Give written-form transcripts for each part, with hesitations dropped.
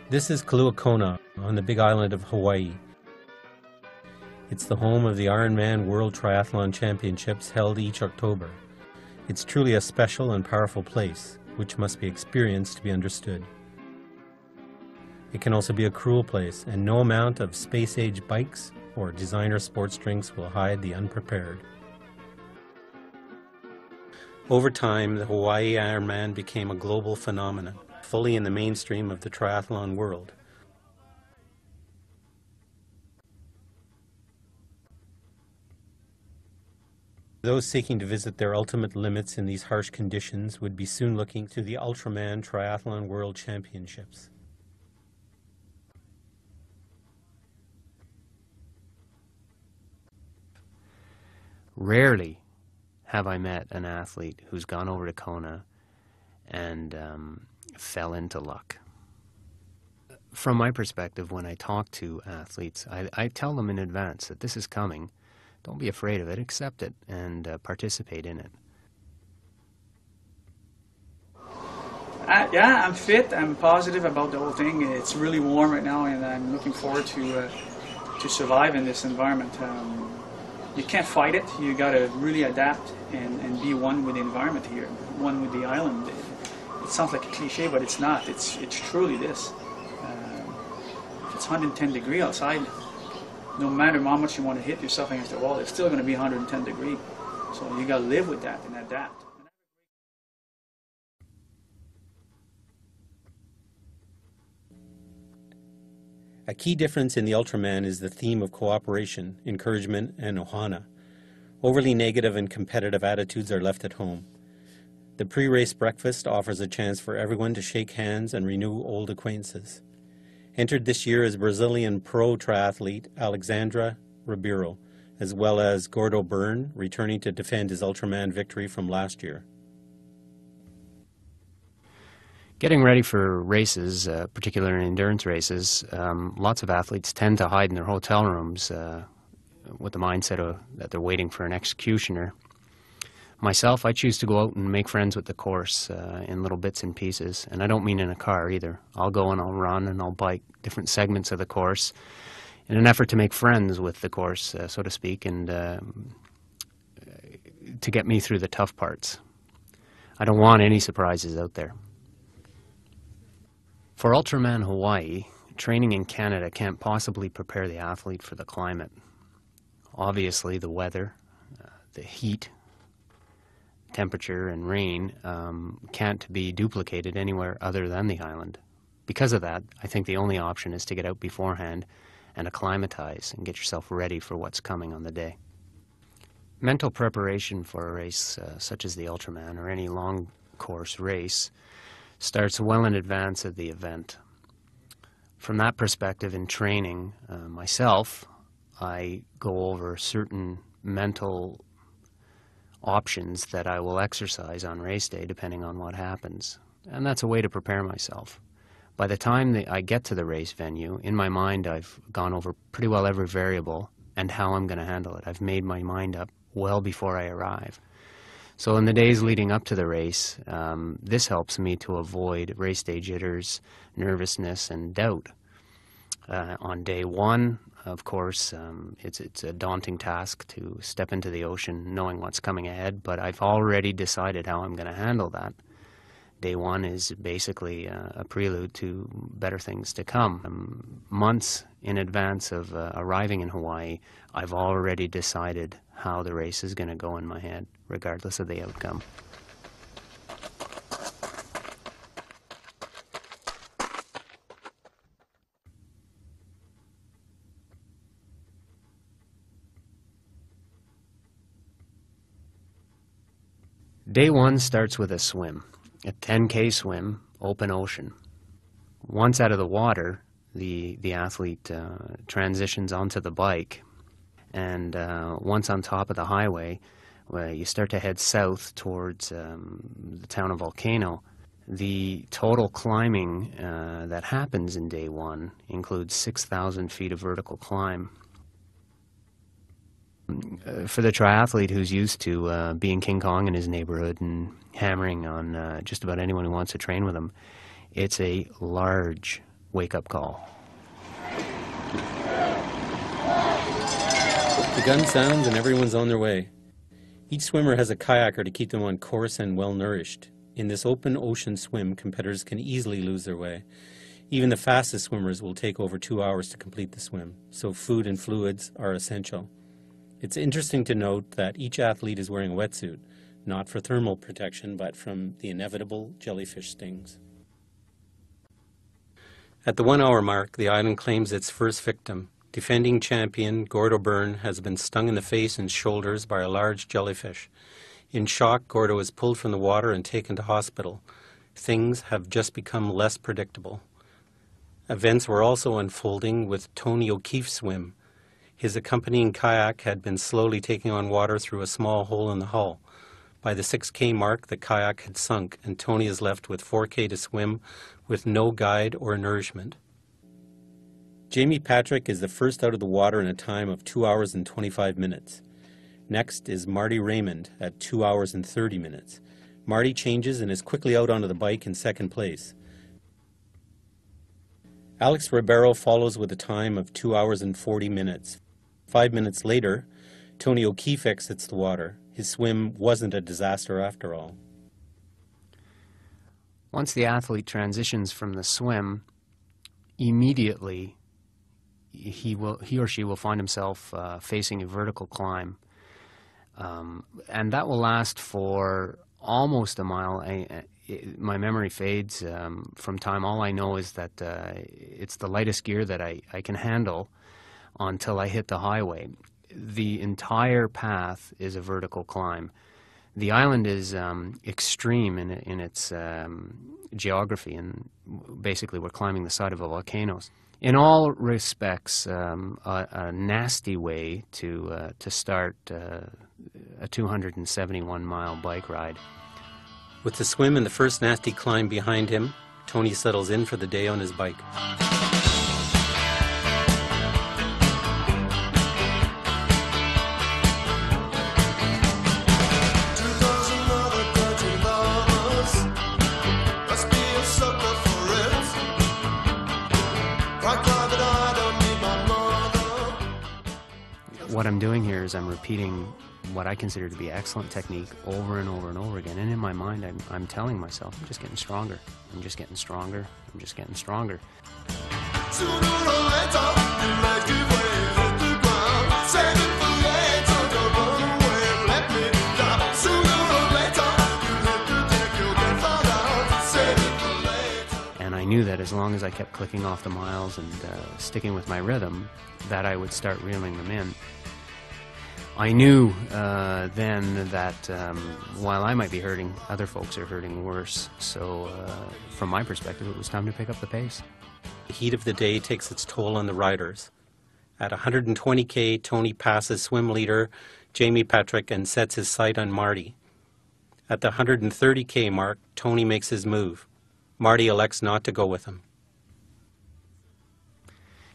This is Kona on the big island of Hawaii. It's the home of the Ironman World Triathlon Championships held each October. It's truly a special and powerful place, which must be experienced to be understood. It can also be a cruel place, and no amount of space-age bikes or designer sports drinks will hide the unprepared. Over time, the Hawaii Ironman became a global phenomenon, fully in the mainstream of the triathlon world. Those seeking to visit their ultimate limits in these harsh conditions would be soon looking to the Ultraman Triathlon World Championships. Rarely have I met an athlete who's gone over to Kona and fell into luck. From my perspective, when I talk to athletes, I tell them in advance that this is coming. Don't be afraid of it, accept it, and participate in it. Yeah, I'm fit. I'm positive about the whole thing. It's really warm right now, and I'm looking forward to survive in this environment. You can't fight it. You got to really adapt and be one with the environment here, one with the island. It sounds like a cliche, but it's not. It's truly this. If it's 110 degrees outside, no matter how much you want to hit yourself against the wall, it's still going to be 110 degrees. So you got to live with that and adapt. A key difference in the Ultraman is the theme of cooperation, encouragement, and ohana. Overly negative and competitive attitudes are left at home. The pre-race breakfast offers a chance for everyone to shake hands and renew old acquaintances. Entered this year is Brazilian pro triathlete Alexandra Ribeiro, as well as Gordo Byrne, returning to defend his Ultraman victory from last year. Getting ready for races, particularly endurance races, lots of athletes tend to hide in their hotel rooms with the mindset that they're waiting for an executioner. Myself, I choose to go out and make friends with the course in little bits and pieces, and I don't mean in a car either. I'll go and I'll run and I'll bike different segments of the course in an effort to make friends with the course, so to speak, and to get me through the tough parts. I don't want any surprises out there. For Ultraman Hawaii, training in Canada can't possibly prepare the athlete for the climate. Obviously, the weather, the heat, temperature, and rain can't be duplicated anywhere other than the island. Because of that, I think the only option is to get out beforehand and acclimatize and get yourself ready for what's coming on the day. Mental preparation for a race such as the Ultraman or any long course race starts well in advance of the event. From that perspective, in training myself, I go over certain mental options that I will exercise on race day depending on what happens. And that's a way to prepare myself. By the time that I get to the race venue, in my mind I've gone over pretty well every variable and how I'm going to handle it. I've made my mind up well before I arrive. So in the days leading up to the race, this helps me to avoid race day jitters, nervousness, and doubt. On day one, of course, it's a daunting task to step into the ocean knowing what's coming ahead, but I've already decided how I'm going to handle that. Day one is basically a prelude to better things to come. Months in advance of arriving in Hawaii, I've already decided how the race is going to go in my head, regardless of the outcome. Day one starts with a swim, a 10K swim, open ocean. Once out of the water, the athlete transitions onto the bike, and once on top of the highway, you start to head south towards the town of Volcano. The total climbing that happens in day one includes 6,000 feet of vertical climb. For the triathlete who's used to being King Kong in his neighborhood and hammering on just about anyone who wants to train with him, it's a large wake-up call. The gun sounds and everyone's on their way. Each swimmer has a kayaker to keep them on course and well-nourished. In this open ocean swim, competitors can easily lose their way. Even the fastest swimmers will take over 2 hours to complete the swim, so food and fluids are essential. It's interesting to note that each athlete is wearing a wetsuit, not for thermal protection, but from the inevitable jellyfish stings. At the 1 hour mark, the island claims its first victim. Defending champion Gordo Byrne has been stung in the face and shoulders by a large jellyfish. In shock, Gordo is pulled from the water and taken to hospital. Things have just become less predictable. Events were also unfolding with Tony O'Keefe's swim. His accompanying kayak had been slowly taking on water through a small hole in the hull. By the 6K mark, the kayak had sunk, and Tony is left with 4K to swim with no guide or nourishment. Jamie Patrick is the first out of the water in a time of 2 hours and 25 minutes. Next is Marty Raymond at 2 hours and 30 minutes. Marty changes and is quickly out onto the bike in second place. Alex Ribeiro follows with a time of 2 hours and 40 minutes. 5 minutes later, Tony O'Keefe exits the water. His swim wasn't a disaster after all. Once the athlete transitions from the swim, immediately he or she will find himself facing a vertical climb. And that will last for almost a mile. My memory fades from time. All I know is that it's the lightest gear that I can handle until I hit the highway. The entire path is a vertical climb. The island is extreme in its geography, and basically we're climbing the side of a volcano. In all respects, a nasty way to start a 271-mile bike ride. With the swim and the first nasty climb behind him, Tony settles in for the day on his bike. What I'm doing here is I'm repeating what I consider to be excellent technique over and over and over again. And in my mind, I'm telling myself, I'm just getting stronger. I'm just getting stronger. I'm just getting stronger. And I knew that as long as I kept clicking off the miles and sticking with my rhythm, that I would start reeling them in. I knew then that while I might be hurting, other folks are hurting worse. So from my perspective, it was time to pick up the pace. The heat of the day takes its toll on the riders. At 120K, Tony passes swim leader Jamie Patrick and sets his sight on Marty. At the 130K mark, Tony makes his move. Marty elects not to go with him.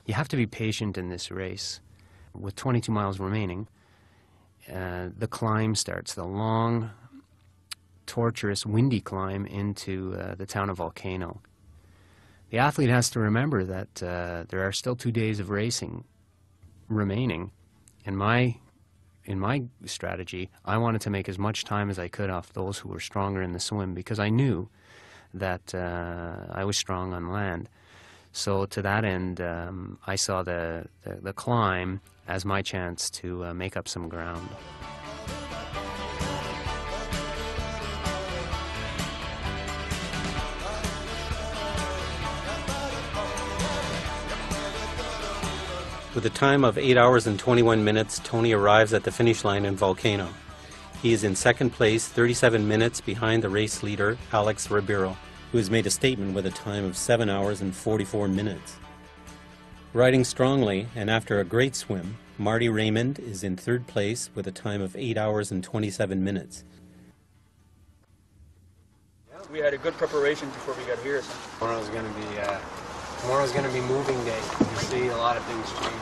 You have to be patient in this race. With 22 miles remaining, the climb starts, the long, torturous, windy climb into the town of Volcano. The athlete has to remember that there are still 2 days of racing remaining. In my strategy, I wanted to make as much time as I could off those who were stronger in the swim, because I knew that I was strong on land. So to that end, I saw the climb as my chance to make up some ground. With a time of 8 hours and 21 minutes, Tony arrives at the finish line in Volcano. He is in second place, 37 minutes behind the race leader, Alex Ribeiro, who has made a statement with a time of 7 hours and 44 minutes. Riding strongly, and after a great swim, Marty Raymond is in third place with a time of 8 hours and 27 minutes. We had a good preparation before we got here. So. Tomorrow's going to be moving day. You see a lot of things change.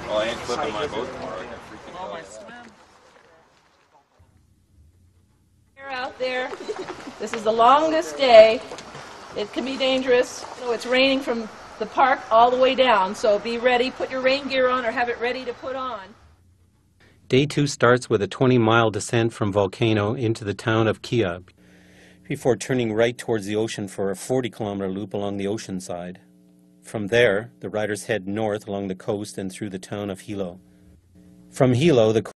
Well, I ain't flipping my boat tomorrow. I got freaking Out there. This is the longest day It can be dangerous. You know, it's raining from the park all the way down, so be ready. Put your rain gear on or have it ready to put on. Day 2 starts with a 20-mile descent from Volcano into the town of Kia, before turning right towards the ocean for a 40-kilometer loop along the ocean side. From there, the riders head north along the coast and through the town of Hilo. From Hilo, the